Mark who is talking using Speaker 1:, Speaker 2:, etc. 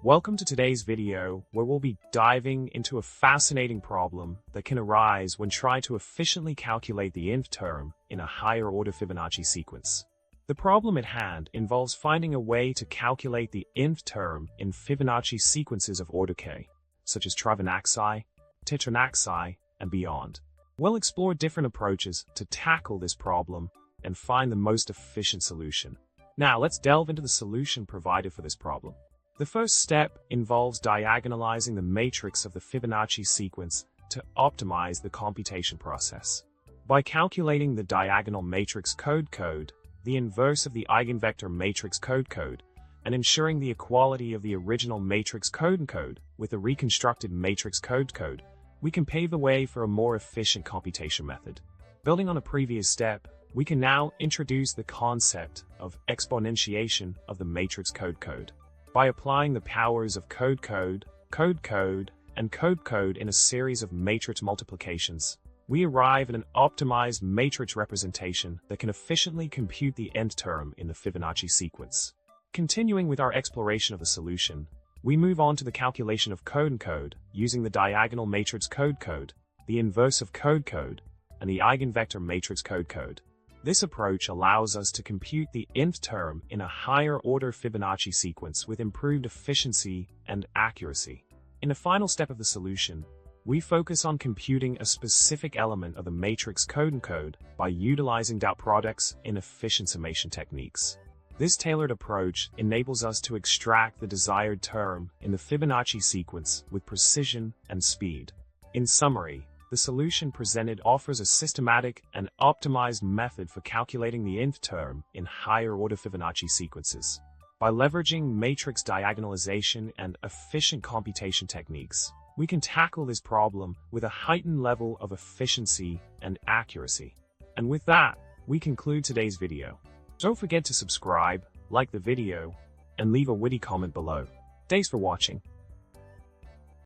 Speaker 1: Welcome to today's video, where we'll be diving into a fascinating problem that can arise when trying to efficiently calculate the nth term in a higher-order Fibonacci sequence. The problem at hand involves finding a way to calculate the nth term in Fibonacci sequences of order k, such as Fibonacci, Tetranaxi, and beyond. We'll explore different approaches to tackle this problem and find the most efficient solution. Now, let's delve into the solution provided for this problem. The first step involves diagonalizing the matrix of the Fibonacci sequence to optimize the computation process. By calculating the diagonal matrix codeCode, the inverse of the eigenvector matrix codeCode, and ensuring the equality of the original matrix codeMcode with the reconstructed matrix codeCode, we can pave the way for a more efficient computation method. Building on a previous step, we can now introduce the concept of exponentiation of the matrix codeCode. By applying the powers of codeCode, codeCode, and codeCode in a series of matrix multiplications, we arrive at an optimized matrix representation that can efficiently compute the nth term in the Fibonacci sequence. Continuing with our exploration of the solution, we move on to the calculation of codeMcode using the diagonal matrix codeCode, the inverse of codeCode, and the eigenvector matrix codeCode. This approach allows us to compute the nth term in a higher-order Fibonacci sequence with improved efficiency and accuracy. In the final step of the solution, we focus on computing a specific element of the matrix codeMcode by utilizing dot products in efficient summation techniques. This tailored approach enables us to extract the desired term in the Fibonacci sequence with precision and speed. In summary, the solution presented offers a systematic and optimized method for calculating the nth term in higher-order Fibonacci sequences. By leveraging matrix diagonalization and efficient computation techniques, we can tackle this problem with a heightened level of efficiency and accuracy. And with that, we conclude today's video. Don't forget to subscribe, like the video, and leave a witty comment below. Thanks for watching.